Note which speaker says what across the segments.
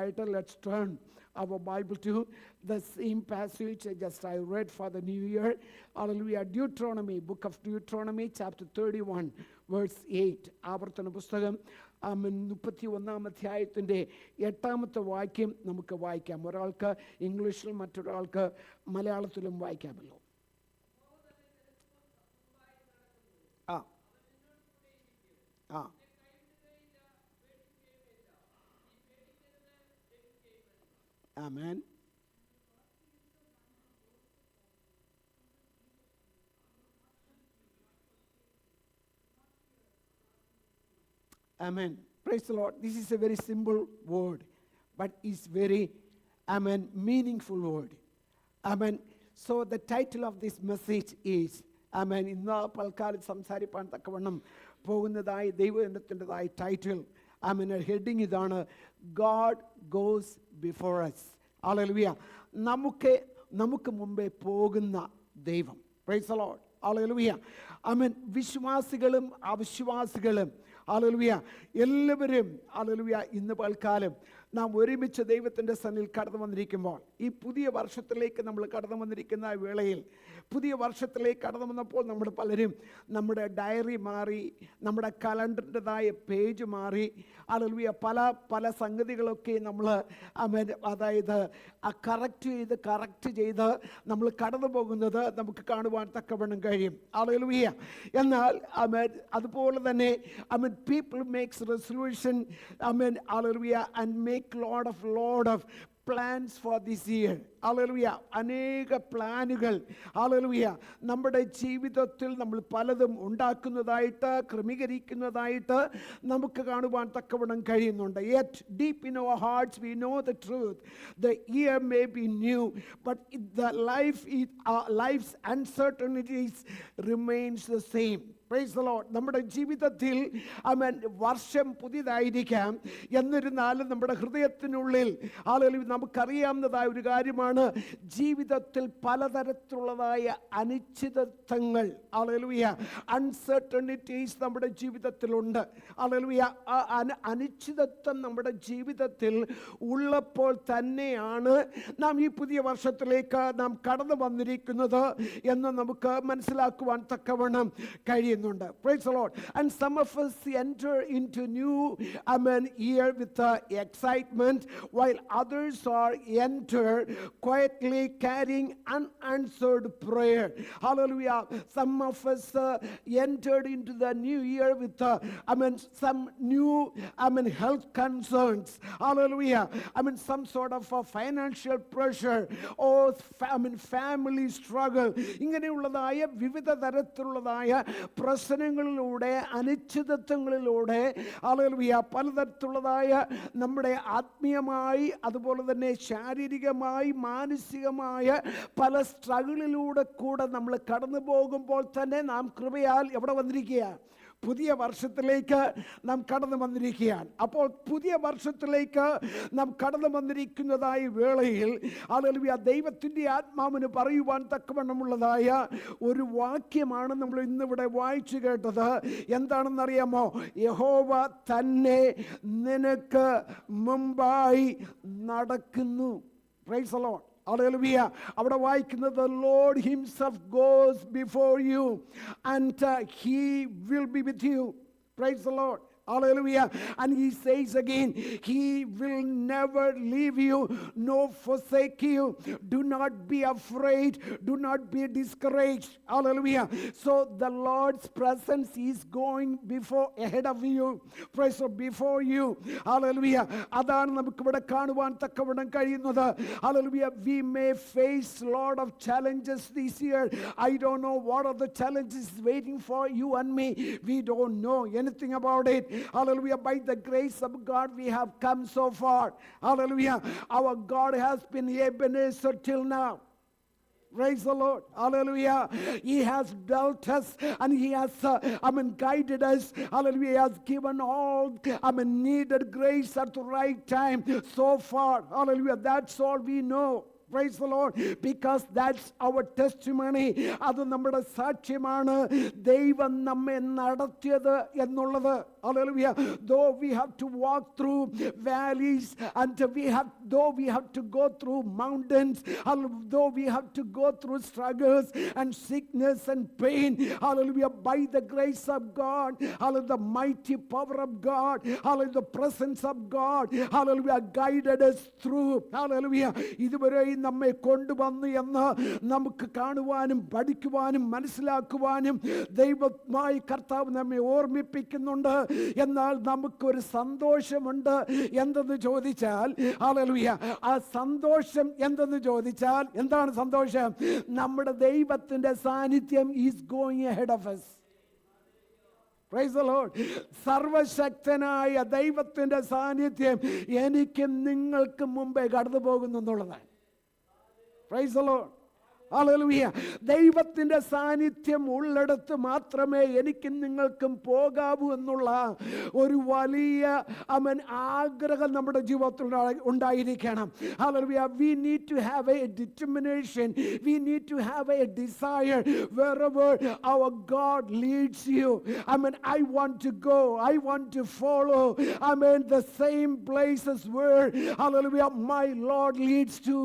Speaker 1: ആയിട്ട് let's turn our Bible to the same passage just I read for the new year. Hallelujah. Deuteronomy, book of Deuteronomy, chapter 31, verse 8. ആവർത്തന പുസ്തകം 31 അധ്യായത്തിൻ്റെ 8ാമത്തെ വാക്യം നമുക്ക് വായിക്കാം. ഒരാൾക്ക് ഇംഗ്ലീഷിൽ മറ്റൊരാൾക്ക് മലയാളത്തിലും വായിക്കാമല്ലോ. Amen. Amen. Praise the Lord. This is a very simple word, but it's very, meaningful word. Amen. So the title of this message is, ഇന്ന് പൽക്കാലം സംസാരിപ്പാൻ തക്കവണ്ണം പോകുന്നതായി ദൈവത്തിൻ്റെതായ ടൈറ്റിൽ, ഹെഡിങ് ഇതാണ്, ഗോഡ് ഗോസ് ബിഫോർ അസ്. ഹല്ലേലൂയ. നമുക്ക് മുമ്പേ പോകുന്ന ദൈവം. Praise the Lord. ഹല്ലേലൂയ. വിശ്വാസികളും അവിശ്വാസികളും, ഹല്ലേലൂയ, എല്ലാവരും, ഹല്ലേലൂയ, ഇന്ന് പൽക്കാലം നാം ഒരുമിച്ച് ദൈവത്തിൻ്റെ സന്നിധിയിൽ കടന്നു വന്നിരിക്കുമ്പോൾ, ഈ പുതിയ വർഷത്തിലേക്ക് നമ്മൾ കടന്നു വന്നിരിക്കുന്ന വേളയിൽ, പുതിയ വർഷത്തിലേക്ക് കടന്നു വന്നപ്പോൾ നമ്മുടെ പലരും നമ്മുടെ ഡയറി മാറി, നമ്മുടെ കലണ്ടറിൻ്റെതായ പേജ് മാറി, ഹല്ലേലൂയ, പല സംഗതികളൊക്കെ നമ്മൾ അതായത് കറക്റ്റ് ചെയ്ത് നമ്മൾ കടന്നു പോകുന്നത് നമുക്ക് കാണുവാൻ തക്കവണ്ണം കഴിയും. ഹല്ലേലൂയ. എന്നാൽ അതുപോലെ തന്നെ people makes resolution, hallelujah, and make lot of plans for this year. Hallelujah. അനേക പ്ലാനുകൾ, ഹല്ലേലൂയ, നമ്മുടെ ജീവിതത്തിൽ നമ്മൾ പലതും ഉണ്ടാക്കുന്നതായിട്ട്, ക്രമീകരിക്കുന്നതായിട്ട് നമുക്ക് കാണുവാൻ തക്കവണ്ണം കഴിയുന്നുണ്ട്. Yet deep in our hearts we know the truth. The year may be new, but the life's uncertainties remains the same. Praise the Lord. നമ്മുടെ ജീവിതത്തിൽ വർഷം പുതിയതായിരിക്കാം, എന്നിരുന്നാലും നമ്മുടെ ഹൃദയത്തിനുള്ളിൽ, ഹല്ലേലൂയ, നമുക്കറിയാവുന്നതായ ഒരു കാര്യമാണ്, ജീവിതത്തിൽ പലതരത്തിലുള്ളതായ അനിശ്ചിതത്വങ്ങൾ, ഹല്ലേലൂയ, അൺസർട്ടനിറ്റീസ് നമ്മുടെ ജീവിതത്തിലുണ്ട്. ഹല്ലേലൂയ. അനിശ്ചിതത്വം നമ്മുടെ ജീവിതത്തിൽ ഉള്ളപ്പോൾ തന്നെയാണ് നാം ഈ പുതിയ വർഷത്തിലേക്ക് നാം കടന്നു വന്നിരിക്കുന്നത് എന്ന് നമുക്ക് മനസ്സിലാക്കുവാൻ തക്കവണ്ണം കഴിയുന്നുണ്ട്. Praise the Lord. And some of us enter into new year with excitement, while others are entered quietly carrying unanswered prayer. Hallelujah. Some of us entered into the new year with some new health concerns. Hallelujah. Some sort of financial pressure or family struggle. ഇങ്ങനെയുള്ളതായ വിവിധ തരത്തിലുള്ളതായ പ്രശ്നങ്ങളിലൂടെ, അനിശ്ചിതത്വങ്ങളിലൂടെ, hallelujah, പലതരത്തിലുള്ളതായ നമ്മുടെ ആത്മീയമായി, അതുപോലെ തന്നെ ശാരീരികമായി, മാനസികമായ പല സ്ട്രഗിളിലൂടെ കൂടെ നമ്മൾ കടന്നു പോകുമ്പോൾ തന്നെ നാം കൃപയാൽ എവിടെ വന്നിരിക്കുക? പുതിയ വർഷത്തിലേക്ക് നാം കടന്നു വന്നിരിക്കുകയാണ്. അപ്പോൾ പുതിയ വർഷത്തിലേക്ക് നാം കടന്നു വന്നിരിക്കുന്നതായ വേളയിൽ, ഹല്ലേലൂയ, ദൈവത്തിൻ്റെ ആത്മാവിന് പറയുവാൻ തക്കവണ്ണമുള്ളതായ ഒരു വാക്യമാണ് നമ്മൾ ഇന്നിവിടെ വായിച്ചു കേട്ടത്. എന്താണെന്നറിയാമോ? യഹോവ തന്നെ നിനക്ക് മുമ്പായി നടക്കുന്നു. Price the Lord. Hallelujah. അവിടെ വായിക്കുന്നത്, the Lord himself goes before you and he will be with you. Praise the Lord. Hallelujah. And he says again, he will never leave you nor forsake you. Do not be afraid. Do not be discouraged. Hallelujah. So the Lord's presence is going ahead of you. Praise God, before you. Hallelujah. അതാണ് നമുക്ക് ഇവിടെ കാണുവാൻ തക്കവണ്ണം കഴിയുന്നത്. Hallelujah. We may face a lot of challenges this year. I don't know what are the challenges waiting for you and me. We don't know anything about it. Hallelujah. By the grace of God we have come so far. Hallelujah. Our God has been Ebenezer till now. Praise the Lord. Hallelujah. He has dealt us and he has guided us. Hallelujah. He has given all needed grace at the right time so far. Hallelujah. That's all we know. Praise the Lord. Because that's our testimony. അത് നമ്മുടെ സാക്ഷ്യമാണ് ദൈവം നമ്മെ നടത്തിയത് എന്നുള്ളത്. Hallelujah. Though we have to walk through valleys, and though we have to go through mountains, though we have to go through struggles and sickness and pain, hallelujah, by the grace of God, hallelujah, the mighty power of God, hallelujah, the presence of God, hallelujah, guided us through. Hallelujah. ഇതുവരെയും നമ്മെ കൊണ്ടുവന്നു എന്ന് നമുക്ക് കാണുവാനും പഠിക്കുവാനും മനസ്സിലാക്കുവാനും ദൈവമായി കർത്താവ് നമ്മെ ഓർമ്മിപ്പിക്കുന്നുണ്ട്. എന്നാൽ നമുക്കൊരു സന്തോഷമുണ്ട്. എന്തെന്ന് ചോദിച്ചാൽ, ഹല്ലേലൂയ, ആ സന്തോഷം എന്തെന്ന് ചോദിച്ചാൽ എന്താണ് സന്തോഷം? നമ്മുടെ ദൈവത്തിന്റെ സാന്നിധ്യം is going ahead of us. Praise the Lord. സർവശക്തനായ ദൈവത്തിന്റെ സാന്നിധ്യം എനിക്കും നിങ്ങൾക്കും മുമ്പേ കടന്നു പോകുന്നു എന്നുള്ളതാണ്. Praise the Lord. Hallelujah. ദൈവത്തിന്റെ സാന്നിധ്യം ഉള്ളിടത്ത് മാത്രമേ എനിക്കും നിങ്ങൾക്കും പോകാവൂ എന്നുള്ള ഒരു വലിയ ആഗ്രഹം നമ്മുടെ ജീവിതത്തിൽ ഉണ്ടായിരിക്കണം. Hallelujah. We need to have a determination. We need to have a desire wherever our God leads you. I want to go. I want to follow. The same places where, hallelujah, my Lord leads to.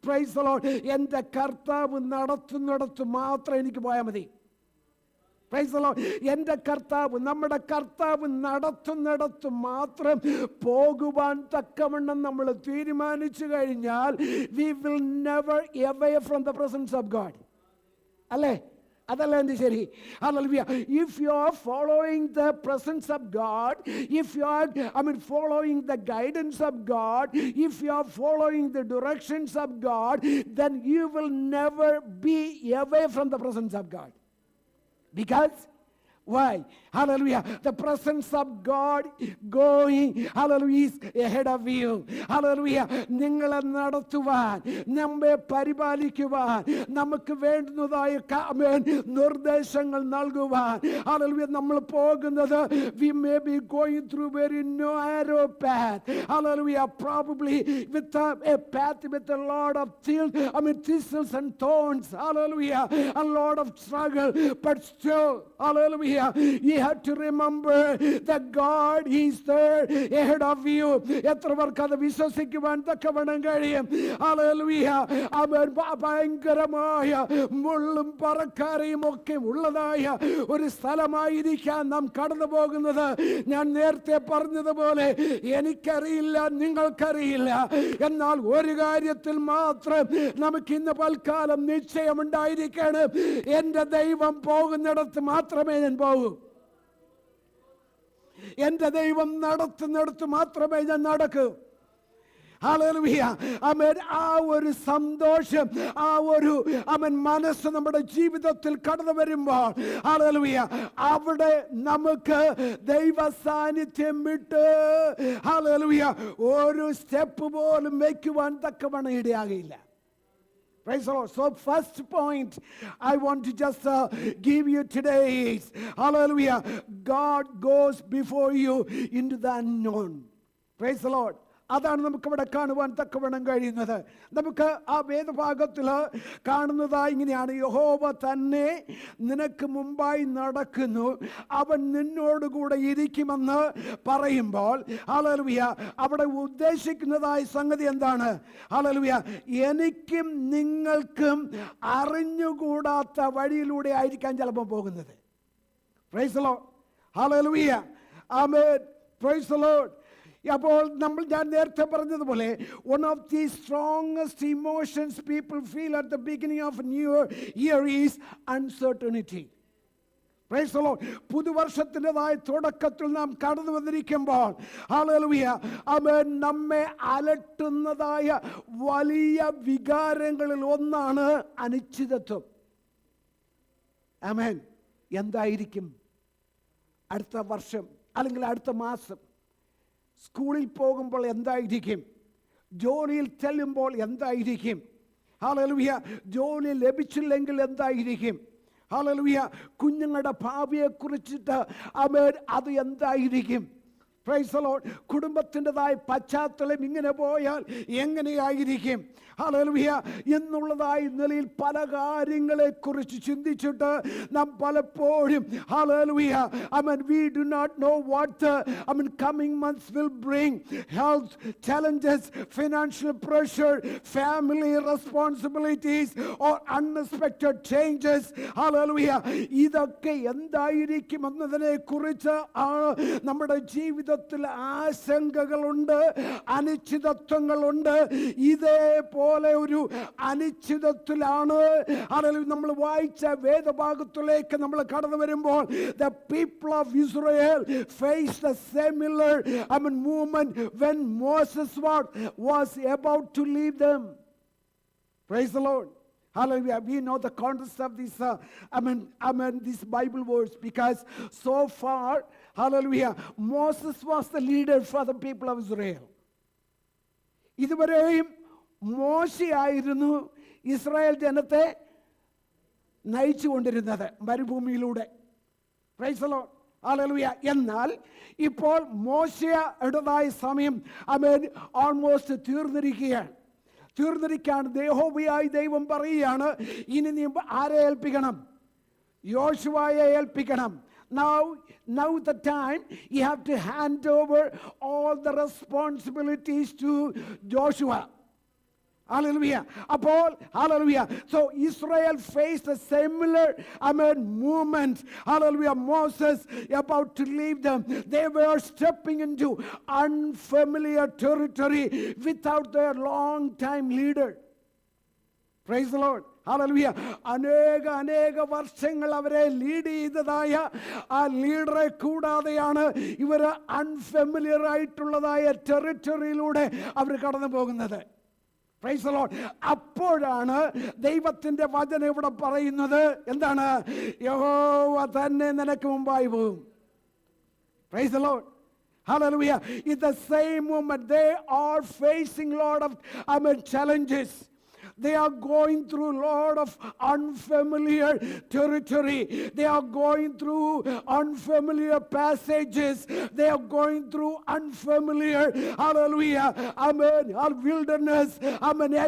Speaker 1: Praise the Lord. എൻ്റെ കർത്താവ് നടത്തുന്നിടത്ത് മാത്രം എനിക്ക് പോയാൽ മതി. Praise the Lord. എൻ്റെ കർത്താവ്, നമ്മുടെ കർത്താവ് നടത്തുന്നിടത്ത് മാത്രം പോകുവാൻ തക്കവണ്ണം നമ്മൾ തീരുമാനിച്ചു കഴിഞ്ഞാൽ we will never away from the presence of God. അല്ലേ? അതല്ല എന്ത് ശരി? Hallelujah. If you are following the presence of God, if you are following the guidance of God, if you are following the directions of God, then you will never be away from the presence of God. Because why? Hallelujah. The presence of God going, hallelujah, is ahead of you. Hallelujah. നിങ്ങളെ നടത്തുവാൻ, നമ്മെ പരിപാലിക്കുവാൻ, നമുക്ക് വേണ്ടുന്നതായ നിർദ്ദേശങ്ങൾ നൽകുവാൻ. Hallelujah. നമ്മൾ പോകുന്നത്, we may be going through very narrow path. Hallelujah. Probably with a path with a lot of thistles and thorns. Hallelujah. A lot of struggle, but still, hallelujah, you have to remember that God is there ahead of you. എത്ര പേർക്ക് അത് വിശ്വസിക്കുവാൻ തക്കവണ്ണം കഴിയും? Hallelujah. ഭയങ്കരമായ മുള്ളും പറക്കാരയും ഒക്കെ ഉള്ളതായ ഒരു സ്ഥലമായിരിക്കാം നാം കടന്നു പോകുന്നത്. ഞാൻ നേരത്തെ പറഞ്ഞതുപോലെ എനിക്കറിയില്ല, നിങ്ങൾക്കറിയില്ല. എന്നാൽ ഒരു കാര്യത്തിൽ മാത്രം നമുക്ക് ഇന്ന് പൽക്കാലം നിശ്ചയമുണ്ടായിരിക്കണം. എൻ്റെ ദൈവം പോകുന്നിടത്ത് മാത്രമേ ഞാൻ പോകൂ. എൻ്റെ ദൈവം നടത്തുന്നിടത്ത് മാത്രമേ ഞാൻ നടക്കൂ. Hallelujah. ആ ഒരു സന്തോഷം, ആ ഒരു മനസ്സ് നമ്മുടെ ജീവിതത്തിൽ കടന്നു വരുമ്പോൾ, hallelujah, അവിടെ നമുക്ക് ദൈവ സാന്നിധ്യം വിട്ട്, hallelujah, ഒരു സ്റ്റെപ്പ് പോലും വയ്ക്കുവാൻ തക്കവണ്ണം ഇടയാകില്ല. Praise the Lord. So first point I want to just give you today is, hallelujah, God goes before you into the unknown. Praise the Lord. അതാണ് നമുക്കിവിടെ കാണുവാൻ തക്കവണ്ണം കഴിയുന്നത്. നമുക്ക് ആ വേദഭാഗത്തിൽ കാണുന്നതായി ഇങ്ങനെയാണ്: യഹോവ തന്നെ നിനക്ക് മുമ്പായി നടക്കുന്നു, അവൻ നിന്നോടുകൂടെ ഇരിക്കുമെന്ന് പറയുമ്പോൾ, ഹല്ലേലൂയ, അവിടെ ഉദ്ദേശിക്കുന്നതായ സംഗതി എന്താണ്? ഹല്ലേലൂയ, എനിക്കും നിങ്ങൾക്കും അറിഞ്ഞുകൂടാത്ത വഴിയിലൂടെ ആയിരിക്കാം ചിലപ്പോൾ പോകുന്നത്. Price the Lord. Hallelujah. Amen. Price the Lord. അപ്പോൾ ഞാൻ നേരത്തെ പറഞ്ഞതുപോലെ, one of the strongest emotions people feel at the beginning of a new year is uncertainty. Praise the Lord. പുതുവർഷത്തിൻ്റെതായ തുടക്കത്തിൽ നാം കടന്നു വന്നിരിക്കുമ്പോൾ, ഹല്ലേലൂയ, അവൻ നമ്മെ അലട്ടുന്നതായ വലിയ വികാരങ്ങളിൽ ഒന്നാണ് അനിശ്ചിതത്വം. ആമേൻ. എന്തായിരിക്കും അടുത്ത വർഷം, അല്ലെങ്കിൽ അടുത്ത മാസം? സ്കൂളിൽ പോകുമ്പോൾ എന്തായിരിക്കും? ജോലിയിൽ ചെല്ലുമ്പോൾ എന്തായിരിക്കും? ഹല്ലേലൂയ. ജോലി ലഭിച്ചില്ലെങ്കിൽ എന്തായിരിക്കും? ഹല്ലേലൂയ. കുഞ്ഞുങ്ങളുടെ ഭാവിയെക്കുറിച്ചിട്ട് അത് എന്തായിരിക്കും? Price the Lord. കുടുംബത്തിൻ്റെതായ പശ്ചാത്തലം ഇങ്ങനെ പോയാൽ എങ്ങനെയായിരിക്കും ഹല്ലേലൂയ എന്നുള്ളതായ നിലയിൽ പല കാര്യങ്ങളെക്കുറിച്ച് ചിന്തിച്ചിട്ട് നാം പലപ്പോഴും hallelujah we do not know what the coming months will bring. Health challenges, financial pressure, family responsibilities or unexpected changes. Hallelujah. ഇതൊക്കെ എന്തായിരിക്കും എന്നതിനെ കുറിച്ച് നമ്മുടെ ജീവിതത്തിൽ ആശങ്കകളുണ്ട്, അനിശ്ചിതത്വങ്ങളുണ്ട്. ഇതേപോലെ ഒരു അനിശ്ചിതത്വത്തിലാണ് നമ്മൾ വായിച്ച വേദഭാഗത്തിലേക്ക് നമ്മൾ കടന്നു വരുമ്പോൾ the people of Israel faced a similar movement when Moses was about to leave them. Praise the Lord. Hallelujah. We know the context of this this Bible verse, because so far, hallelujah, Moses was the leader for the people of Israel. ഇതുവരെയും മോശയായിരുന്നു Israel ജനത്തെ നയിച്ചു കൊണ്ടിരുന്നത് മരുഭൂമിയിലൂടെ. Price the Lord. Hallelujah. എന്നാൽ ഇപ്പോൾ മോശയുടേതായ സമയം almost തീർന്നിരിക്കുകയാണ്. യഹോവയായ ദൈവം പറയുകയാണ്, ഇനി നീ ആരെ ഏൽപ്പിക്കണം? യോശുവയെ ഏൽപ്പിക്കണം. Now the time you have to hand over all the responsibilities to Joshua. Hallelujah. Hallelujah. So Israel faced a similar movement. Hallelujah. Moses about to leave them. They were stepping into unfamiliar territory without their long time leader. Praise the Lord. Hallelujah. അനേക വർഷങ്ങൾ അവരെ lead ചെയ്തതായ ആ ലീഡറെ കൂടാതെയാണ് ഇവർ unfamiliar ആയിട്ടുള്ളതായ ടെറിട്ടറിയിലൂടെ അവർ കടന്നു പോകുന്നത്. Price the Lord. അപ്പോഴാണ് ദൈവത്തിന്റെ വചനം ഇവിടെ പറയുന്നത് എന്താണ്? യഹോവ തന്നെ നിനക്ക് മുമ്പായി പോകും. Price the Lord. Hallelujah. In the same moment they are facing lot of challenges. They are going through a lot of unfamiliar territory. They are going through unfamiliar passages. They are going through unfamiliar, hallelujah, wilderness,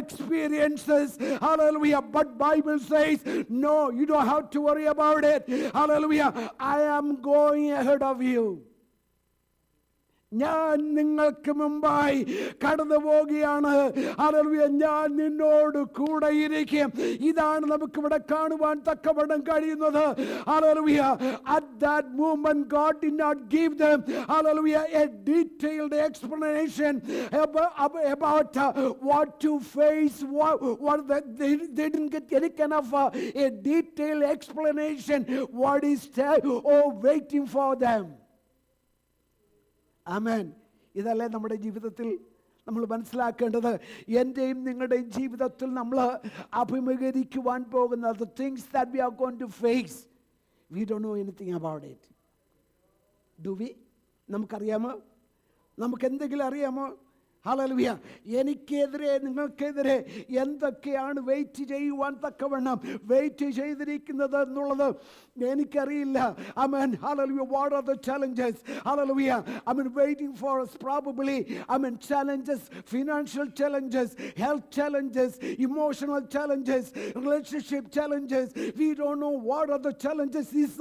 Speaker 1: experiences. Hallelujah. But Bible says, no, you don't have to worry about it. Hallelujah. I am going ahead of you. ഞാൻ നിങ്ങൾക്ക് മുമ്പായി കടന്നു പോകുകയാണ്. Hallelujah. ഞാൻ നിന്നോട് കൂടെ ഇരിക്കും. ഇതാണ് നമുക്കിവിടെ കാണുവാൻ തക്കവണ്ണം കഴിയുന്നത്. Hallelujah. At that moment God did not give them, hallelujah, a detailed explanation about what to face. They didn't get any kind of a detailed explanation what is waiting for them. ആമേൻ. ഇതല്ലേ നമ്മുടെ ജീവിതത്തിൽ നമ്മൾ മനസ്സിലാക്കേണ്ടത്. എൻ്റെയും നിങ്ങളുടെയും ജീവിതത്തിൽ നമ്മൾ അഭിമുഖീകരിക്കുവാൻ പോകുന്ന the things that we are going to face, we don't know anything about it. Do we? നമുക്കറിയാമോ? നമുക്ക് എന്തെങ്കിലും അറിയാമോ? ഹല്ലേലൂയ. എനിക്കെതിരെ നിങ്ങൾക്കെതിരെ എന്തൊക്കെയാണ് വെയിറ്റ് ചെയ്യുവാൻ തക്കവണ്ണം വെയിറ്റ് ചെയ്തിരിക്കുന്നത് എന്നുള്ളത് എനിക്കറിയില്ല. ആമേൻ. Hallelujah. What are the challenges? Hallelujah. Waiting for us probably. Challenges, financial challenges, health challenges, emotional challenges, relationship challenges. We don't know what are the challenges is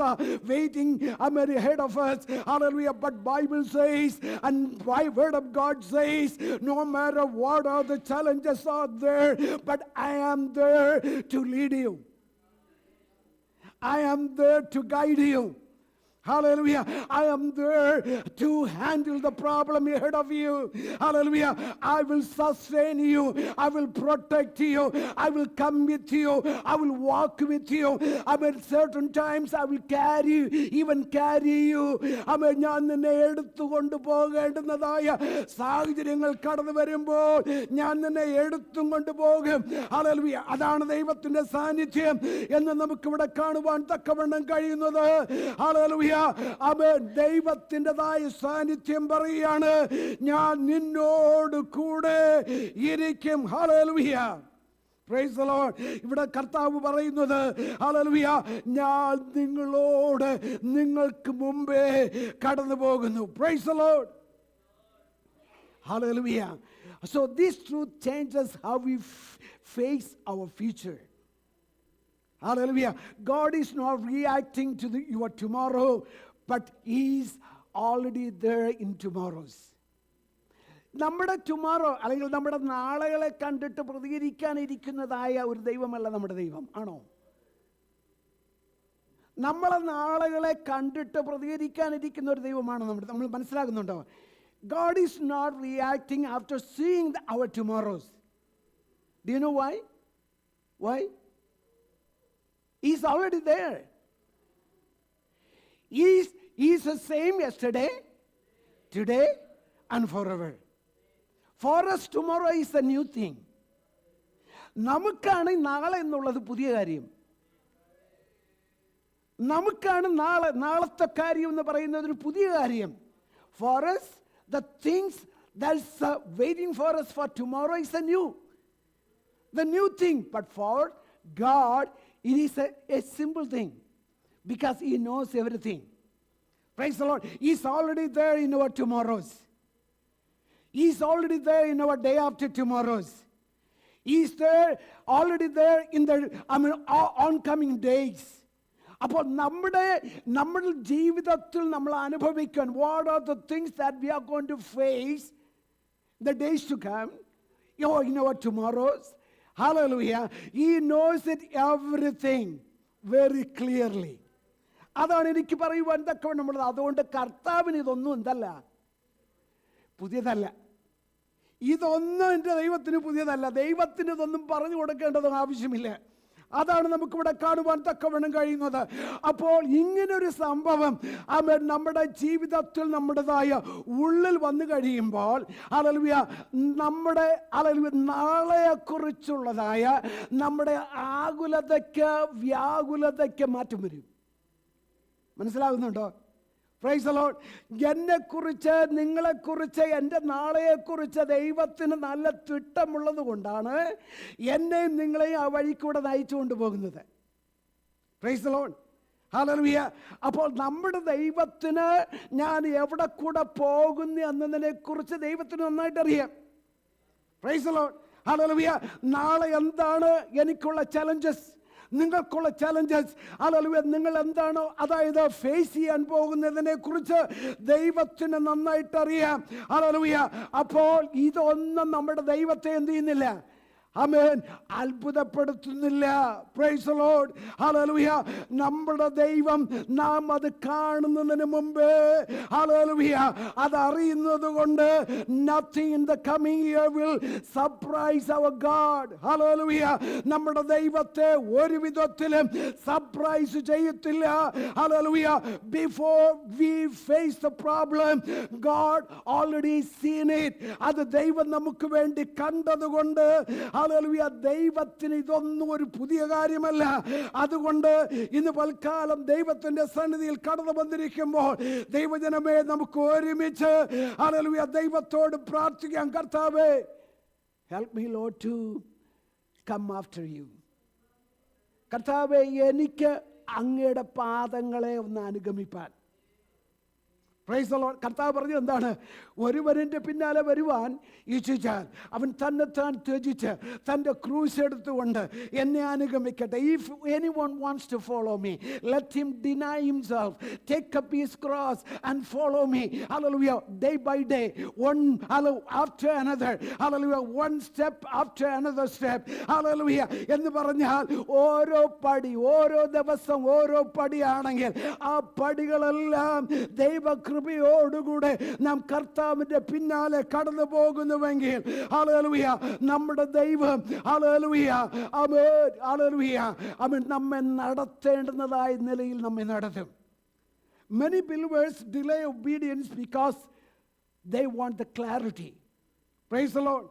Speaker 1: waiting ahead of us. Hallelujah. But Bible says, and by word of God says, no matter what are the challenges are there, but I am there to lead you. I am there to guide you. Hallelujah. I am there to handle the problem ahead of you. Hallelujah. I will sustain you. I will protect you. I will come with you. I will walk with you. Certain times I will carry you. ഞാൻ നിന്നെ എടുത്തുകൊണ്ട് പോകേണ്ടുന്നതായ സാഹചര്യങ്ങൾ കടന്നു വരുമ്പോൾ ഞാൻ നിന്നെ എടുത്തും കൊണ്ടുപോകും. ഹല്ലേലൂയ. അതാണ് ദൈവത്തിന്റെ സാന്നിധ്യം എന്ന് നമുക്കിവിടെ കാണുവാൻ തക്കവണ്ണം കഴിയുന്നത്. ഹല്ലേലൂയ. ദൈവത്തിൻ്റെതായ സാന്നിധ്യം പറയാണ്, ഞാൻ നിന്നോട് കൂടെ ഇരിക്കും. ഹല്ലേലൂയ. Price the Lord. ഇവിടെ കർത്താവ് പറയുന്നത്, ഹല്ലേലൂയ, ഞാൻ നിങ്ങൾക്ക് മുമ്പേ കടന്നു പോകുന്നു. Price the Lord. Hallelujah. So this truth changes how we face our future. Hallelujah. God is not reacting to your tomorrow, but He is already there in tomorrows. നമ്മുടെ tomorrow അല്ലെങ്കിൽ നമ്മുടെ നാളെകളെ കണ്ടിട്ട് പ്രതികരിക്കാനിരിക്കുന്നതായ ഒരു ദൈവമല്ല നമ്മുടെ ദൈവം, ആണോ? നമ്മളെ നാളെകളെ കണ്ടിട്ട് പ്രതികരിക്കാനിരിക്കുന്ന ഒരു ദൈവമാണ് നമ്മൾ മനസ്സിലാക്കുന്നുണ്ടോ? God is not reacting after seeing our tomorrows. Do you know why? Why? He's already there. He's the same yesterday, today, and forever. For us, tomorrow is a new thing. നമുക്കാണ് നാളെ എന്നുള്ളത് പുതിയ കാര്യം. നമുക്കാണ് നാളത്തെ കാര്യം എന്ന് പറയുന്നത് ഒരു പുതിയ കാര്യം. For us, the things that's waiting for us for tomorrow is the new thing. But for God, it is a simple thing because He knows everything. Praise the Lord. He's already there in our tomorrows. He's already there in our day after tomorrows. He's there, already there in the oncoming days. അപ്പോൾ നമ്മുടെ ജീവിതത്തിൽ നമ്മൾ അനുഭവിക്കാൻ, what are the things that we are going to face the days to come, in our tomorrows? Hallelujah. He knows it everything very clearly. അതാണ് എനിക്ക് പറയുവാൻ തക്കവണ്ണമുള്ളത്. അതുകൊണ്ട് കർത്താവിന് ഇതൊന്നും എന്തല്ല, പുതിയതല്ല. ഇതൊന്നും എൻ്റെ ദൈവത്തിന് പുതിയതല്ല. ദൈവത്തിന് ഇതൊന്നും പറഞ്ഞു കൊടുക്കേണ്ടതും ആവശ്യമില്ല. അതാണ് നമുക്കിവിടെ കാണുവാൻ തക്കവണ്ണം കഴിയുന്നത്. അപ്പോൾ ഇങ്ങനൊരു സംഭവം നമ്മുടെ ജീവിതത്തിൽ നമ്മുടേതായ ഉള്ളിൽ വന്നു കഴിയുമ്പോൾ നമ്മുടെ നാളെയെക്കുറിച്ചുള്ളതായ നമ്മുടെ ആകുലതയ്ക്ക് വ്യാകുലതയ്ക്ക് മാറ്റം വരും. മനസ്സിലാകുന്നുണ്ടോ? Price the Lord. എന്നെക്കുറിച്ച്, നിങ്ങളെക്കുറിച്ച്, എൻ്റെ നാളെയെക്കുറിച്ച് ദൈവത്തിന് നല്ല തിട്ടമുള്ളത് കൊണ്ടാണ് എന്നെയും നിങ്ങളെയും ആ വഴിക്കൂടെ നയിച്ചുകൊണ്ട് പോകുന്നത്. Price the Lord. ഹല്ലേലൂയ. അപ്പോൾ നമ്മുടെ ദൈവത്തിന് ഞാൻ എവിടെ കൂടെ പോകുന്നു എന്നതിനെക്കുറിച്ച് ദൈവത്തിന് നന്നായിട്ട് അറിയാം. Price the Lord. ഹല്ലേലൂയ. നാളെ എന്താണ് എനിക്കുള്ള ചലഞ്ചസ്, നിങ്ങൾക്കുള്ള ചലഞ്ചസ്, ഹല്ലേലൂയ, നിങ്ങൾ എന്താണോ അതായത് ഫേസ് ചെയ്യാൻ പോകുന്നതിനെ കുറിച്ച് ദൈവത്തിന് നന്നായിട്ട് അറിയാം. ഹല്ലേലൂയ. അപ്പോൾ ഇതൊന്നും നമ്മുടെ ദൈവത്തെ എന്ത് ചെയ്യുന്നില്ല, ആമേൻ, അത്ഭുതപ്പെടുത്തുന്നില്ല. Praise the Lord. ഹല്ലേലൂയ. നമ്മുടെ ദൈവം നാം അത് കാണുന്നതിന് മുമ്പേ, ഹല്ലേലൂയ, അത് അറിയുന്നത് കൊണ്ട് nothing in the coming year will surprise our God. Hallelujah. നമ്മുടെ ദൈവത്തെ ഒരു വിധത്തിലും സർപ്രൈസ് ചെയ്യത്തില്ല. Hallelujah. Before we face the problem, God already seen it. അത് ദൈവം നമുക്ക് വേണ്ടി കണ്ടതുകൊണ്ട്, ഹല്ലേലൂയ, ദൈവത്തിന് ഇതൊന്നും ഒരു പുതിയ കാര്യമല്ല. അതുകൊണ്ട് ഇന്ന് പൽക്കാലം ദൈവത്തിന്റെ സന്നിധിയിൽ കടന്നു വന്നിരിക്കുമ്പോൾ ദൈവജനമേ, നമുക്ക് ഒരുമിച്ച്, ഹല്ലേലൂയ, ദൈവത്തോട് പ്രാർത്ഥിക്കാം. കർത്താവേ, help me Lord to come after you. കർത്താവേ, എനിക്ക് അങ്ങയുടെ പാദങ്ങളെ ഒന്ന് അനുഗമിപ്പാൻ. Price the Lord. കർത്താവ് പറഞ്ഞു എന്താണ്? ഒരുവന്റെ പിന്നാലെ വരുവാൻ ഇച്ഛിച്ചാൽ അവൻ തന്നെത്താൻ ത്യജിച്ച് തൻ്റെ ക്രൂശ് എടുത്തുകൊണ്ട് എന്നെ അനുഗമിക്കട്ടെ. If anyone wants to follow me, let him deny himself, take up his cross and follow me. Hallelujah. Day by day, one after another. Hallelujah. One step after another step. Hallelujah. എന്ന് പറഞ്ഞാൽ ഓരോ പടി, ഓരോ ദിവസം ഓരോ പടിയാണെങ്കിൽ ആ പടികളെല്ലാം ദൈവകൃപയോടുകൂടെ നാം കർത്താവിന്റെ പിന്നാലെ കടന്നു പോകുന്നുവെങ്കിൽ, ഹല്ലേലൂയ, നമ്മുടെ ദൈവം, ഹല്ലേലൂയ, ആമേൻ, ഹല്ലേലൂയ, ആമേൻ, നമ്മെ നടത്തേണ്ടുന്നതായ നിലയിൽ നമ്മെ നടത്തും. Many believers delay obedience because they want the clarity. Praise the Lord.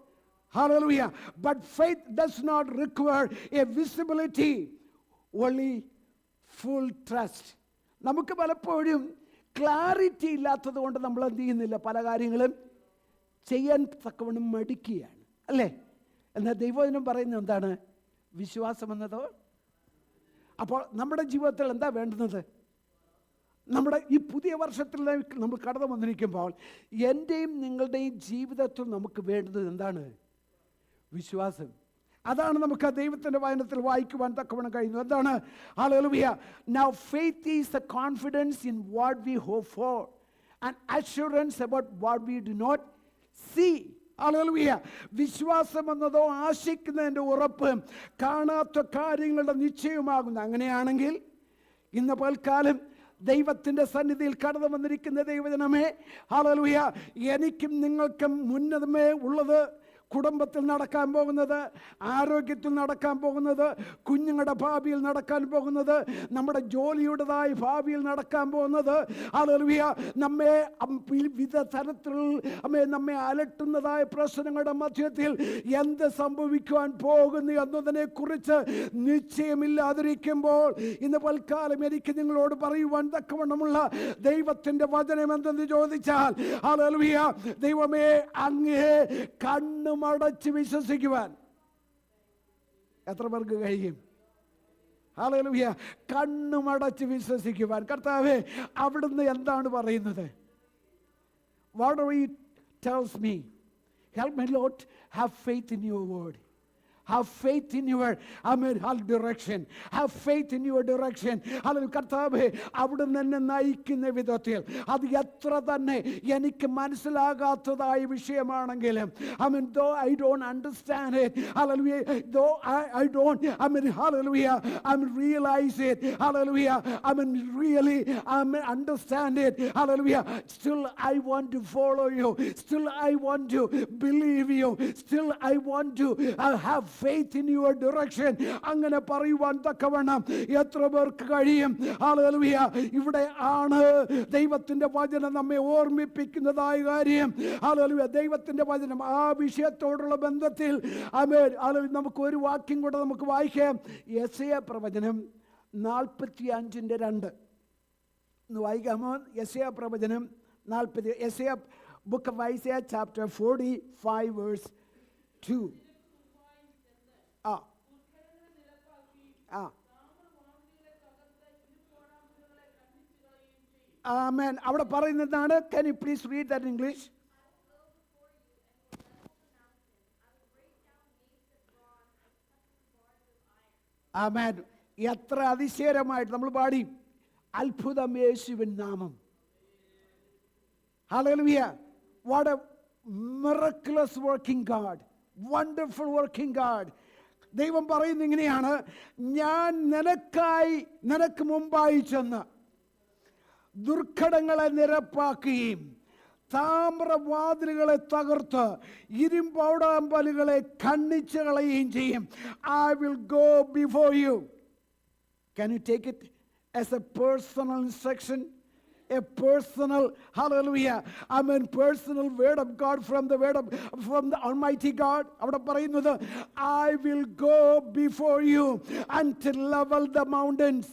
Speaker 1: Hallelujah. But faith does not require a visibility, only full trust. നമുക്ക് പലപ്പോഴും ക്ലാരിറ്റി ഇല്ലാത്തത് കൊണ്ട് നമ്മൾ എന്ത് ചെയ്യുന്നില്ല, പല കാര്യങ്ങളും ചെയ്യാൻ തക്കവണ്ണം മടിക്കുകയാണ്, അല്ലേ? എന്നാൽ ദൈവവചനം പറയുന്നത് എന്താണ്? വിശ്വാസം എന്നതോ. അപ്പോൾ നമ്മുടെ ജീവിതത്തിൽ എന്താ വേണ്ടുന്നത്? നമ്മുടെ ഈ പുതിയ വർഷത്തിൽ നമ്മൾ കടന്നു വന്നിരിക്കുമ്പോൾ എൻ്റെയും നിങ്ങളുടെയും ജീവിതത്തിൽ നമുക്ക് വേണ്ടത് എന്താണ്? വിശ്വാസം. അതാണ് നമുക്ക് ആ ദൈവത്തിൻ്റെ വചനത്തിൽ വായിക്കുവാൻ തക്കവണ്ണം കഴിയുന്നു. എന്താണ്? Hallelujah. Now faith is the confidence in what we hope for and assurance about what we do not see. Hallelujah. വിശ്വാസം എന്നതോ ആശിക്കുന്നതിൻ്റെ ഉറപ്പ്, കാണാത്ത കാര്യങ്ങളുടെ നിശ്ചയമാകുന്നു. അങ്ങനെയാണെങ്കിൽ ഇന്ന് പൽക്കാലം ദൈവത്തിൻ്റെ സന്നിധിയിൽ കടന്നു വന്നിരിക്കുന്ന ദൈവജനമേ, ഹല്ലേലൂയ, എനിക്കും നിങ്ങൾക്കും മുന്നമേ ഉള്ളത് കുടുംബത്തിൽ നടക്കാൻ പോകുന്നത്, ആരോഗ്യത്തിൽ നടക്കാൻ പോകുന്നത്, കുഞ്ഞുങ്ങളുടെ ഭാവിയിൽ നടക്കാൻ പോകുന്നത്, നമ്മുടെ ജോലിയുടേതായ ഭാവിയിൽ നടക്കാൻ പോകുന്നത്, ഹല്ലേലൂയ, നമ്മെ വിവിധ തരത്തിൽ നമ്മെ അലട്ടുന്നതായ പ്രശ്നങ്ങളുടെ മധ്യത്തിൽ എന്ത് സംഭവിക്കുവാൻ പോകുന്നു എന്നതിനെ കുറിച്ച് നിശ്ചയമില്ലാതിരിക്കുമ്പോൾ ഇന്ന് പൽക്കാലം എനിക്ക് നിങ്ങളോട് പറയുവാൻ തക്കവണ്ണമുള്ള ദൈവത്തിൻ്റെ വചനം എന്തെന്ന് ചോദിച്ചാൽ, ഹല്ലേലൂയ, ദൈവമേ അങ്ങേ കണ്ണുമടച്ച് വിശ്വസിക്കുവാൻ എത്ര പേർക്ക് കഴിയും? ഹല്ലേലൂയ. കണ്ണുമടച്ച് വിശ്വസിക്കുവാൻ. കർത്താവേ, അവിടുന്ന് എന്താണ് പറയുന്നത്? Whatever he tells me, help me Lord, have faith in your word. Have faith in your direction. Have faith in your direction. Hallelujah. കർത്താവേ, അവിടുന്ന് എന്നെ നയിക്കുന്ന വിധത്തിൽ അത് എത്ര തന്നെ എനിക്ക് മനസ്സിലാകാത്തതായ വിഷയമാണെങ്കിലും, though I don't understand it, hallelujah, though I don't, hallelujah, realize it, hallelujah, really, understand it, hallelujah, still I want to follow you, still I want to believe you, still I want to have faith in your direction. അങ്ങനെ പറയുവാൻ തക്കവണ്ണം എത്ര പേർക്ക് കഴിയും? Hallelujah. ഇവിടെ ആണ് ദൈവത്തിന്റെ വചനം നമ്മെ ഓർമ്മിപ്പിക്കുന്നതായ കാര്യം. ഹല്ലേലൂയ. ദൈവത്തിന്റെ വചനം ആ വിഷയത്തോടുള്ള ബന്ധത്തിൽ നമുക്ക് ഒരു വാക്യം കൂടെ നമുക്ക് വായിക്കാം. യെശയ്യാ പ്രവചനം 45:2 ഒന്ന് വായിക്കാമോ? യെശയ്യാ പ്രവചനം 40, യെശയ്യാ book of Isaiah chapter 45 verse 2. ആമേൻ. അവിടെ പറയുന്നതാണ്. Can you please read that in English? ആമേൻ. എത്ര അതിശയമായിട്ട് നമ്മൾ പാടി, അത്ഭുതം യേശുവിൻ നാമം. Hallelujah. What a miraculous working God, wonderful working God. ദൈവം പറയുന്നത് ഇങ്ങനെയാണ്, ഞാൻ നിനക്ക് മുമ്പായി ചെന്ന് ദുർഘടങ്ങളെ നിരപ്പാക്കുകയും താമ്രവാതിലുകളെ തകർത്ത് ഇരുമ്പൗടാമ്പലുകളെ ഖണ്ഡിച്ചു കളയുകയും ചെയ്യും. I will go before you. Can you take it as a personal instruction? A personal, hallelujah, personal word of God from the Almighty God. അവിടെ പറയുന്നത്, I will go before you and to level the mountains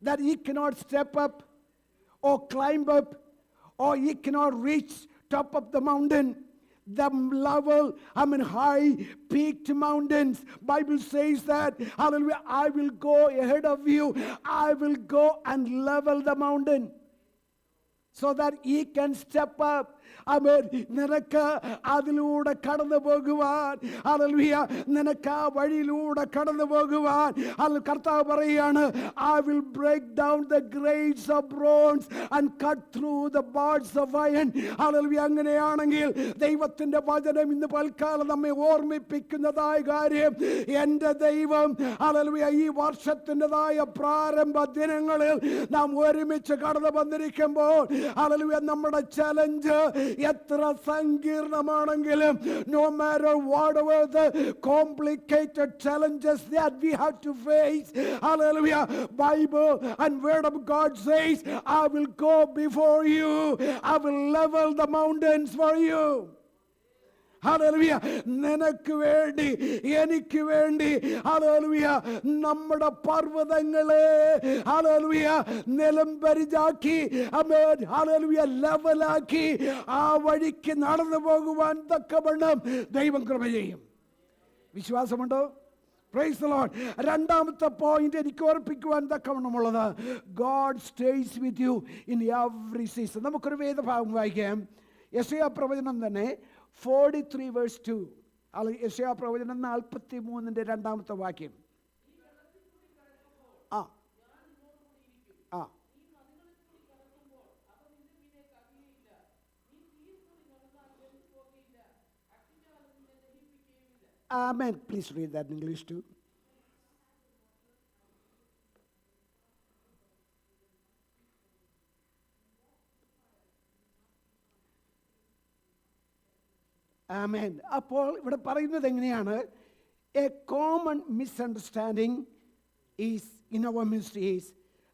Speaker 1: that he cannot step up or climb up, or he cannot reach top of the mountain. The level, high peaked mountains. Bible says that, hallelujah, I will go ahead of you. I will go and level the mountain so that he can step up. നിനക്ക് അതിലൂടെ കടന്നു പോകുവാൻ, hallelujah, നിനക്ക് ആ വഴിയിലൂടെ കടന്നു പോകുവാൻ കർത്താവ് പറയാണ്, I will break down the gates of bronze and cut through the bars of iron. Hallelujah. അങ്ങനെയാണെങ്കിൽ ദൈവത്തിന്റെ വചനം ഇന്ന് പൽക്കാലം നമ്മെ ഓർമ്മിപ്പിക്കുന്നതായ കാര്യം, എൻ്റെ ദൈവം, ഹല്ലേലൂയ, ഈ വർഷത്തിൻ്റെതായ പ്രാരംഭ ദിനങ്ങളിൽ നാം ഒരുമിച്ച് കടന്നു വന്നിരിക്കുമ്പോൾ, ഹല്ലേലൂയ, നമ്മുടെ ചലഞ്ച് എത്ര സങ്കീർണമാണെങ്കിലും, no matter whatever the complicated challenges that we have to face, hallelujah, Bible and word of God says, I will go before you, I will level the mountains for you. Hallelujah. നിനക്ക് വേണ്ടി, എനിക്ക് വേണ്ടി, hallelujah, നമ്മുടെ പർവ്വതങ്ങളെ, hallelujah, നിലംപരിചാക്കി, hallelujah, ലെവലാക്കി ആ വഴിക്ക് നടന്നു പോകുവാൻ തക്കവണ്ണം ദൈവം കൃപ ചെയ്യും. വിശ്വാസമുണ്ടോ? Praise the Lord. രണ്ടാമത്തെ പോയിന്റ് എനിക്ക് ഓർപ്പിക്കുവാൻ തക്കവണ്ണമുള്ളത്, God stays with you in every season. നമുക്കൊരു വേദഭാഗം വായിക്കാം. യെശയ്യാ പ്രവചനം തന്നെ 43 verse 2. യെശയ്യാ പ്രവചനം 43 രണ്ടാമത്തെ വാക്യം. Amen. Please read that in English too. Amen. അപ്പോൾ ഇവിടെ പറയുന്നത് എങ്ങനെയാണ്? A common misunderstanding is in our ministry is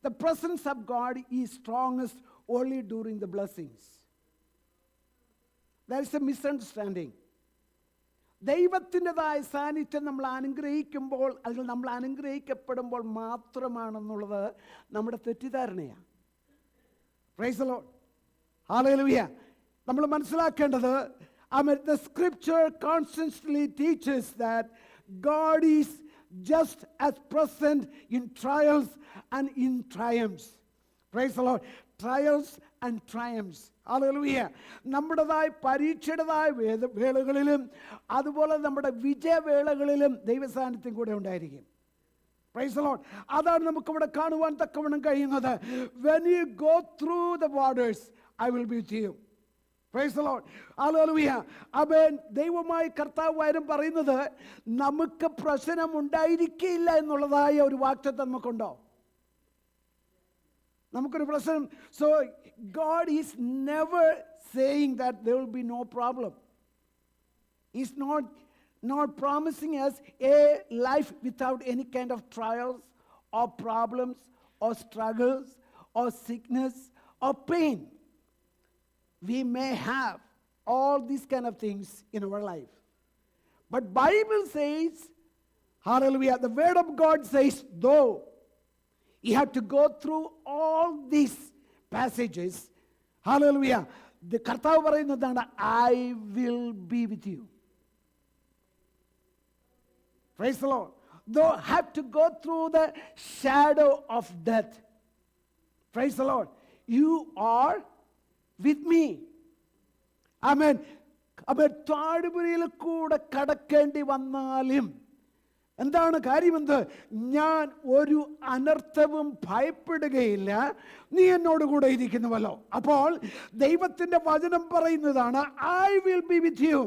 Speaker 1: the presence of God is strongest only during the blessings. There is a misunderstanding. ദൈവത്തിൻ്റെതായ സാന്നിധ്യം നമ്മൾ അനുഗ്രഹിക്കുമ്പോൾ, അല്ലെങ്കിൽ നമ്മൾ അനുഗ്രഹിക്കപ്പെടുമ്പോൾ മാത്രമാണെന്നുള്ളത് നമ്മുടെ തെറ്റിദ്ധാരണയാണ്. Praise the Lord. ഹല്ലേലൂയ. നമ്മൾ മനസ്സിലാക്കേണ്ടത്, the scripture constantly teaches that God is just as present in trials and in triumphs. Praise the Lord. Trials and triumphs. Hallelujah. നമ്മുടേതായ പരീക്ഷയുടേതായ വേളകളിലും അതുപോലെ നമ്മുടെ വിജയവേളകളിലും ദൈവസാന്നിധ്യം കൂടെ ഉണ്ടായിരിക്കും. Praise the Lord. അതാണ് നമുക്കിവിടെ കാണുവാൻ തക്കവണ്ണം കഴിയുന്നത്. When you go through the waters, I will be with you. Praise the Lord. Hallelujah. അവൻ ദൈവമായി കർത്താവായും പറയുന്നത് നമുക്ക് പ്രശ്നം ഉണ്ടായിരിക്കില്ല എന്നുള്ളതായ ഒരു വാക്തത്വം നമുക്കുണ്ടോ? നമുക്കൊരു പ്രശ്നം. So God is never saying that there will be no problem. He's not promising us a life without any kind of trials or problems or struggles or sickness or pain. We may have all these kind of things in our life. But Bible says, hallelujah, the word of God says, though you have to go through all these passages, hallelujah, the കർത്താവ് പറയുന്നതാണ്, I will be with you. Praise the Lord. Though I have to go through the shadow of death, praise the Lord, you are with me. Amen. അവൻ താഴ്വരയിൽ കൂടെ കടക്കേണ്ടി വന്നാലും എന്താണ് കാര്യമെന്ത്? ഞാൻ ഒരു അനർത്ഥവും ഭയപ്പെടുകയില്ല, നീ എന്നോട് കൂടെ ഇരിക്കുന്നുവല്ലോ. അപ്പോൾ ദൈവത്തിന്റെ വചനം പറയുന്നതാണ്, I will be with you.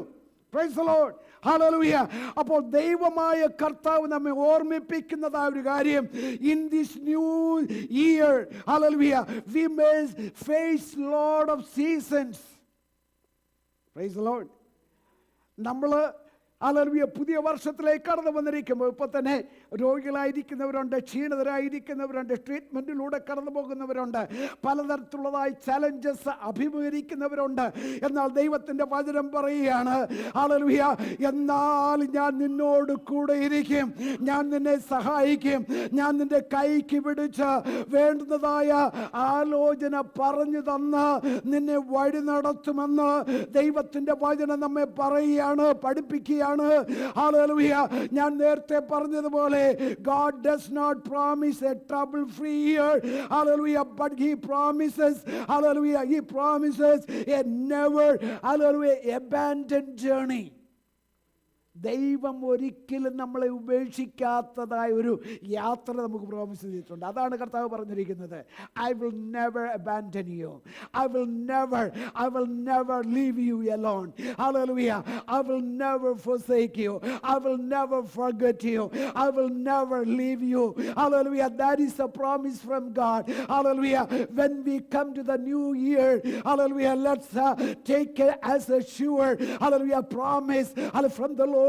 Speaker 1: Praise the Lord. Hallelujah. അപ്പോൾ ദൈവമായ കർത്താവ് നമ്മെ ഓർമ്മിപ്പിക്കുന്നതായ ഒരു കാര്യം, in this new year, hallelujah, we may face lot of seasons. Praise the Lord. നമ്മൾ ഹല്ലേലൂയ പുതിയ വർഷത്തിലേക്ക് കടന്നു വന്നിരിക്കുമ്പോൾ ഇപ്പോൾ തന്നെ രോഗികളായിരിക്കുന്നവരുണ്ട്, ക്ഷീണിതരായിരിക്കുന്നവരുണ്ട്, ട്രീറ്റ്മെൻറ്റിലൂടെ കടന്നു പോകുന്നവരുണ്ട്, പലതരത്തിലുള്ളതായ ചലഞ്ചസ് അഭിമുഖീകരിക്കുന്നവരുണ്ട്. എന്നാൽ ദൈവത്തിൻ്റെ വചനം പറയുകയാണ്, ഹല്ലേലൂയ, എന്നാൽ ഞാൻ നിന്നോട് കൂടെ ഇരിക്കും, ഞാൻ നിന്നെ സഹായിക്കും, ഞാൻ നിന്റെ കൈക്ക് പിടിച്ച് വേണ്ടുന്നതായ ആലോചന പറഞ്ഞു തന്ന് നിന്നെ വഴി നടത്തുമെന്ന് ദൈവത്തിൻ്റെ വചനം നമ്മെ പറയുകയാണ്, പഠിപ്പിക്കുകയാണ്. Hallelujah. ഞാൻ നേരത്തെ പറഞ്ഞതുപോലെ God does not promise a trouble-free year. Hallelujah. But He promises, hallelujah, He promises a never, hallelujah, abandoned journey. ദൈവം ഒരിക്കലും നമ്മളെ ഉപേക്ഷിക്കാത്തതായ ഒരു യാത്ര നമുക്ക് പ്രോമിസ് ചെയ്തിട്ടുണ്ട്. അതാണ് കർത്താവ് പറഞ്ഞിരിക്കുന്നത്, I will never abandon you. I will never leave you alone. Hallelujah. I will never forsake you. I will never forget you. I will never leave you. Hallelujah. That is a promise from God. Hallelujah. When we come to the new year, hallelujah, let's take it as a sure, hallelujah, promise from the Lord.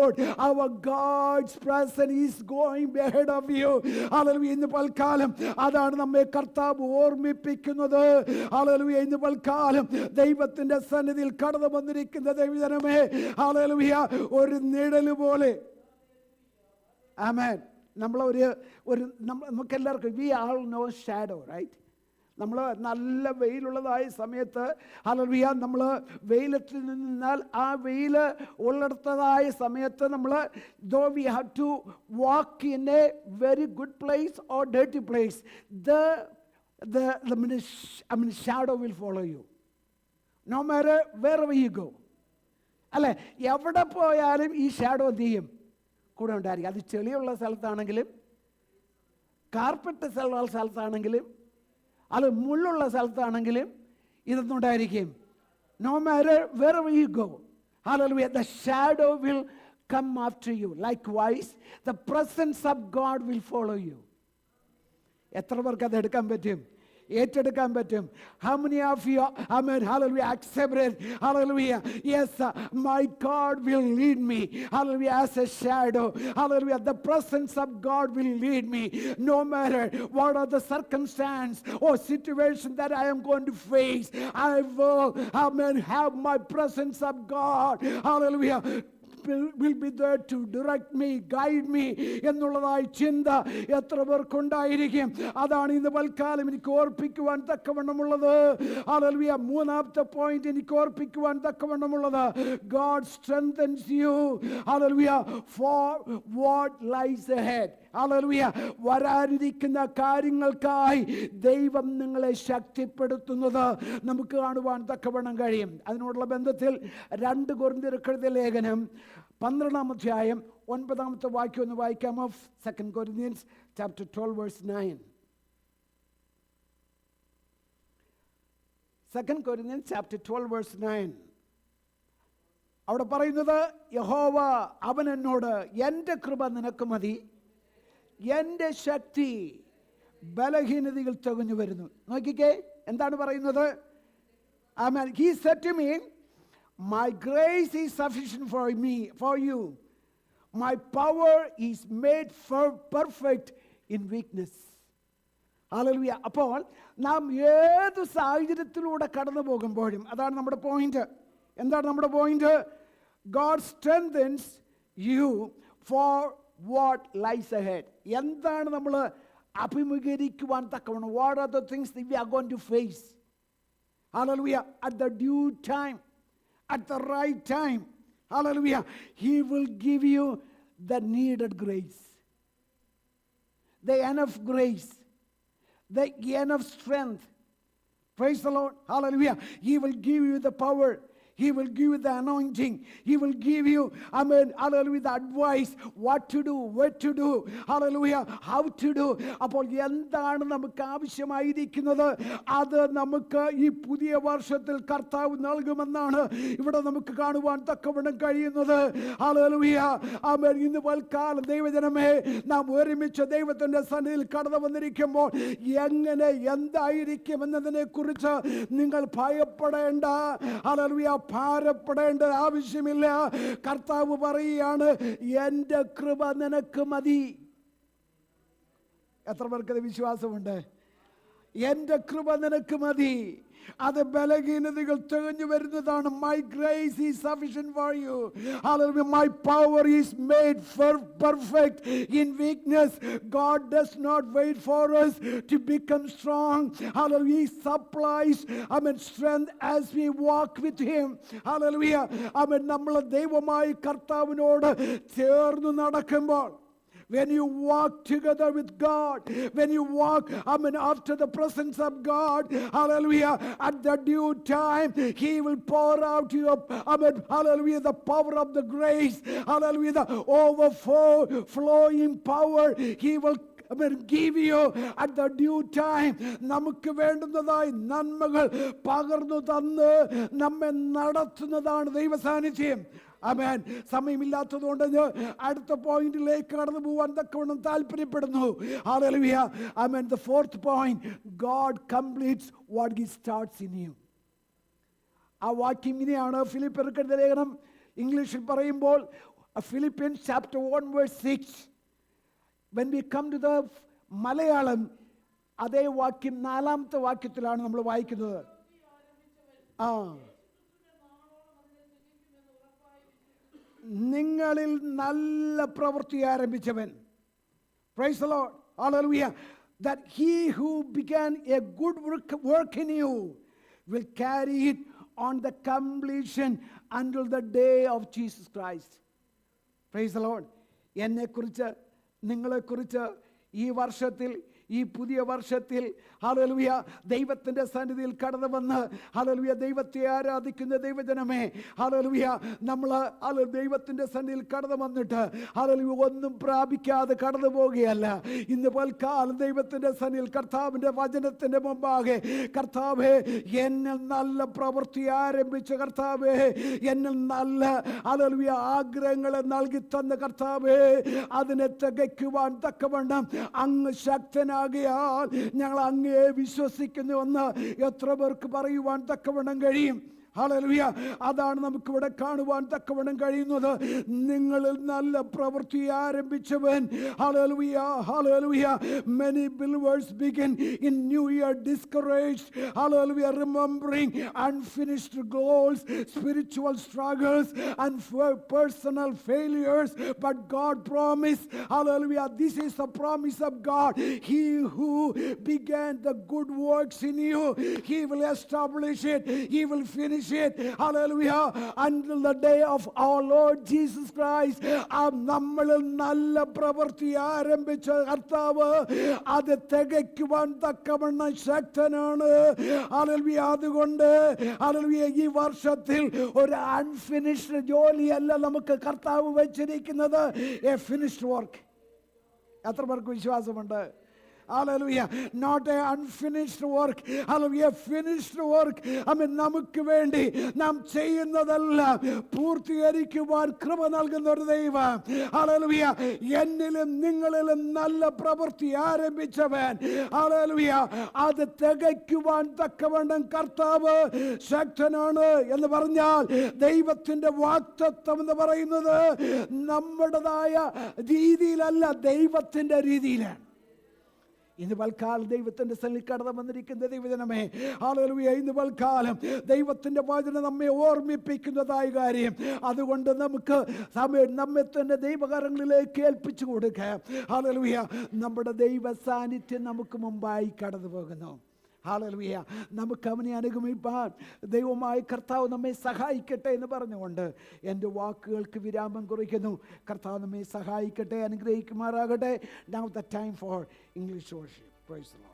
Speaker 1: Our God's presence is going ahead of you. Hallelujah. ഇന്ന് പൽക്കാലം അതാണ് നമ്മെ കർത്താവ് ഓർമ്മിപ്പിക്കുന്നത്. Hallelujah. ഇന്ന് പൽക്കാലം ദൈവത്തിന്റെ സന്നിധിയിൽ കടന്നു വന്നിരിക്കുന്ന ദൈവജനമേ, ഹല്ലേലൂയ, ഒരു നിഴല് പോലെ. ആമേൻ. നമുക്കെല്ലാവർക്കും, we all know shadow, right? നമ്മൾ നല്ല വെയിലുള്ളതായ സമയത്ത് ഹല്ലേലൂയ നമ്മൾ വെയിലത്തിൽ നിന്നാൽ ആ വെയിൽ ഉള്ളിടത്തതായ സമയത്ത് നമ്മൾ though we have to walk in a very good place or dirty place, the shadow will follow you no matter wherever you go. അല്ലേ, എവിടെ പോയാലും ഈ ഷാഡോ എന്ത് ചെയ്യും? കൂടെ ഉണ്ടായിരിക്കും. അത് ചെളിയുള്ള സ്ഥലത്താണെങ്കിലും കാർപ്പറ്റ് സ്ഥലത്താണെങ്കിലും അത് മുള്ളുള്ള സ്ഥലത്താണെങ്കിലും ഇതൊന്നും ഉണ്ടായിരിക്കും. No matter wherever you go, hallelujah, the shadow will come after you. Likewise, the presence of God will follow you. എത്ര പേർക്ക് അത് എടുക്കാൻ പറ്റും, ഏറ്റെടുക്കാൻ പറ്റും? How many of you, amen, hallelujah, accept it? Hallelujah, yes, my God will lead me, hallelujah, as a shadow. Hallelujah, the presence of God will lead me no matter what are the circumstance or situation that I am going to face. I will, amen, have my presence of God, hallelujah, will be there to direct me, guide me എന്നുള്ളതായി ചിന്ത എത്ര പേർക്കുണ്ടായിരിക്കും? അതാണ് ഇന്ന് പൽക്കാലം എനിക്ക് ഓർപ്പിക്കുവാൻ തക്കവണ്ണമുള്ളത്. Hallelujah. മൂന്നാമത്തെ point എനിക്ക് ഓർപ്പിക്കുവാൻ തക്കവണ്ണമുള്ളത്, God strengthens you, hallelujah, for what lies ahead. Hallelujah. വരാനിരിക്കുന്ന കാര്യങ്ങൾക്കായി ദൈവം നിങ്ങളെ ശക്തിപ്പെടുത്തുന്നത് നമുക്ക് കാണുവാൻ തക്കവണ്ണം കഴിയും. അതിനോടുള്ള ബന്ധത്തിൽ 2 കൊരിന്ത്യർക്കെഴുതിയ ലേഖനം 12-ാം അധ്യായം 9-ാമത്തെ വാക്യം ഒന്ന് വായിക്കാമോ? 2 Corinthians chapter 12 verse 9. 2 Corinthians chapter 12 verse 9. അവിടെ പറയുന്നത്, യഹോവ അവൻ എന്നോട്, എൻ്റെ കൃപ നിനക്ക് മതി, എൻ്റെ ശക്തി ബലഹീനതയിൽ തികഞ്ഞു വരുന്നു. നോക്കിക്കേ, എന്താണ് പറയുന്നത്? Amen. He said to me, my grace is sufficient for you. My power is made perfect in weakness. Hallelujah. അപ്പോൾ നാം ഏത് സാഹചര്യത്തിലൂടെ കടന്നു പോകുമ്പോഴും, അതാണ് നമ്മുടെ പോയിന്റ്. എന്താണ് നമ്മുടെ point? God strengthens you for what lies ahead. എന്താണ് നമ്മൾ അഭിമുഖീകരിക്കുവാൻ തക്കവണ്ണം? What are the things that we are going to face? Hallelujah. At the due time, at the right time, hallelujah, He will give you the needed grace, the enough grace, the enough strength. Praise the Lord. Hallelujah. He will give you the power. He will give you the anointing. He will give you, amen, hallelujah, the advice, what to do, what to do, hallelujah, how to do. അപ്പോൾ എന്താണ് നമുക്ക് ആവശ്യമായിരിക്കുന്നത്? അത് നമുക്ക് ഈ പുതിയ വർഷത്തിൽ കർത്താവ് നൽകുമെന്നാണ് ഇവിടെ നമുക്ക് കാണുവാൻ തക്കവണ്ണം കഴിയുന്നത്. ഹല്ലേലൂയ. ആമേൻ. ഇന്ന് പൽക്കാലം ദൈവജനമേ, നാം ഒരുമിച്ച് ദൈവത്തിന്റെ സന്നിധിയിൽ കടന്നു വന്നിരിക്കുമ്പോൾ എങ്ങനെ എന്തായിരിക്കും എന്നതിനെ കുറിച്ച് നിങ്ങൾ ഭയപ്പെടേണ്ട, ഹല്ലേലൂയ, ഭാരപ്പെടേണ്ട ആവശ്യമില്ല. കർത്താവ് പറയുകയാണ്, എൻ്റെ കൃപ നിനക്ക് മതി. എത്ര പേർക്കത് വിശ്വാസമുണ്ട്? എൻ്റെ കൃപ നിനക്ക് മതി. അത് ബലഹീനതകൾ തികഞ്ഞു വരുന്നതാണ്. My grace is sufficient for you. Hallelujah. My power is made perfect in weakness. God does not wait for us to become strong. Hallelujah. He supplies, amen, strength as we walk with Him. Hallelujah. Amen. നമ്മൾ ദൈവമായി കർത്താവിനോട് ചേർന്ന് നടക്കുമ്പോൾ, when you walk together with God, when you walk, amen, after the presence of God, hallelujah, at the due time, He will pour out your, amen, hallelujah, the power of the grace, hallelujah, the overflowing power. He will, amen, give you at the due time. നമുക്ക് വേണ്ടുന്നതായി നന്മകൾ പകർന്നു തന്ന് നമ്മെ നടത്തുന്നതാണ് ദൈവസാന്നിധ്യം. ആമേൻ. സമയമില്ലാത്തതുകൊണ്ട് അടുത്ത പോയിന്റിലേക്ക് കടന്നു പോകാൻ തക്കവണ്ണം താല്പര്യപ്പെടുന്നു. Hallelujah. Amen. The fourth point, God completes what He starts in you. ആ വാക്യം ഇങ്ങനെയാണ്. ഫിലിപ്പിയർക്ക് ലേഖനം ഇംഗ്ലീഷിൽ പറയുമ്പോൾ Philippians chapter 1 verse 6. When we come to the Malayalam, അതേ വാക്യം 4-ാമത്തെ വാക്യത്തിലാണ് നമ്മൾ വായിക്കുന്നത്. നിങ്ങളിൽ നല്ല പ്രവൃത്തി ആരംഭിച്ചവൻ. Praise the Lord. Hallelujah. that he who began a good work in you will carry it on the completion until the day of Jesus Christ. Praise the Lord. എന്നെക്കുറിച്ച് നിങ്ങളെക്കുറിച്ച് ഈ വർഷത്തിൽ, ഈ പുതിയ വർഷത്തിൽ ഹല്ലേലൂയ ദൈവത്തിൻ്റെ സന്നിധിയിൽ കടന്നു വന്ന് ഹല്ലേലൂയ ദൈവത്തെ ആരാധിക്കുന്ന ദൈവജനമേ, ഹല്ലേലൂയ നമ്മൾ ദൈവത്തിൻ്റെ സന്നിധിയിൽ കടന്നു വന്നിട്ട് ഹല്ലേലൂയ ഒന്നും പ്രാപിക്കാതെ കടന്നു പോവുകയല്ല. ഇന്ന് പൽക്കാലം ദൈവത്തിൻ്റെ സന്നിധിയിൽ കർത്താവിൻ്റെ വചനത്തിൻ്റെ മുമ്പാകെ, കർത്താവേ എന്നിൽ നല്ല പ്രവൃത്തി ആരംഭിച്ച കർത്താവേ, എന്നിൽ നല്ല ഹല്ലേലൂയ ആഗ്രഹങ്ങളെ നൽകി തന്ന കർത്താവേ, അതിനെ തികയ്ക്കുവാൻ തക്കവണ്ണം അങ്ങ് ശക്തനാകിയാൽ ഞങ്ങൾ അങ്ങേ വിശ്വസിക്കുന്നുവെന്ന് എത്ര പേർക്ക് പറയുവാൻ തക്കവണ്ണം കഴിയും? ഹല്ലേലൂയ. അതാണ് നമുക്കിവിടെ കാണുവാൻ തക്കവണ്ണം കഴിയുന്നത്. നിങ്ങളിൽ നല്ല പ്രവൃത്തി ആരംഭിച്ചവൻ, ഹല്ലേലൂയ ഹല്ലേലൂയ. Many believers begin in new year discouraged, hallelujah, remembering unfinished goals, spiritual struggles and personal failures, but God promised, hallelujah, this is the promise of God. He who began the good works in you, he will establish it, he will finish it, hallelujah, until the day of our Lord Jesus Christ. നമ്മളിൽ നല്ല പ്രവൃത്തി ആരംഭിച്ച കർത്താവ് അത് തികയ്ക്കുവാൻ തക്കവണ്ണം ശക്തനാണ്. Hallelujah. അതുകൊണ്ട് hallelujah ഈ വർഷത്തിൽ ഒരു അൺഫിനിഷ്ഡ് ജോലിയല്ല നമുക്ക് കർത്താവ് വെച്ചിരിക്കുന്നത്, എ ഫിനിഷ്ഡ് വർക്ക്. എത്ര പേർക്ക് വിശ്വാസമുണ്ട്? Hallelujah. Not an unfinished work. Hallelujah. Finished work. നമുക്ക് വേണ്ടി നാം ചെയ്യുന്നതെല്ലാം പൂർത്തീകരിക്കുവാൻ കൃപ നൽകുന്ന ഒരു ദൈവം. ഹല്ലേലൂയ. എന്നിലും നിങ്ങളിലും നല്ല പ്രവൃത്തി ആരംഭിച്ചവൻ, ഹല്ലേലൂയ, അത് തികയ്ക്കുവാൻ തക്കവണ്ണം കർത്താവ് ശക്തനാണ് എന്ന് പറഞ്ഞാൽ ദൈവത്തിന്റെ വാഗ്ദത്തം എന്ന് പറയുന്നത് നമ്മുടേതായ രീതിയിലല്ല, ദൈവത്തിന്റെ രീതിയിലാണ്. ഇന്ന് പൽക്കാലം ദൈവത്തിൻ്റെ സന്നിധിയിൽ കടന്നു വന്നിരിക്കുന്ന ദൈവജനമേ, ഹല്ലേലൂയ, ഇന്ന് പൽക്കാലം ദൈവത്തിൻ്റെ വചനം നമ്മെ ഓർമ്മിപ്പിക്കുന്നതായ കാര്യം, അതുകൊണ്ട് നമുക്ക് നമ്മെ തന്നെ ദൈവകരങ്ങളിലേക്ക് ഏൽപ്പിച്ചു കൊടുക്കാം. ഹല്ലേലൂയ. നമ്മുടെ ദൈവ സാന്നിധ്യം നമുക്ക് മുമ്പായി കടന്നു പോകുന്നു. ഹല്ലേലൂയ. നമുക്ക് അവനെ അനുഗമിപ്പാൻ ദൈവമായ കർത്താവ് നമ്മെ സഹായിക്കട്ടെ എന്ന് പറഞ്ഞുകൊണ്ട് എൻ്റെ വാക്കുകൾക്ക് വിരാമം കുറിക്കുന്നു. കർത്താവ് നമ്മെ സഹായിക്കട്ടെ, അനുഗ്രഹിക്കുമാറാകട്ടെ. Now the time for English worship. Praise the Lord.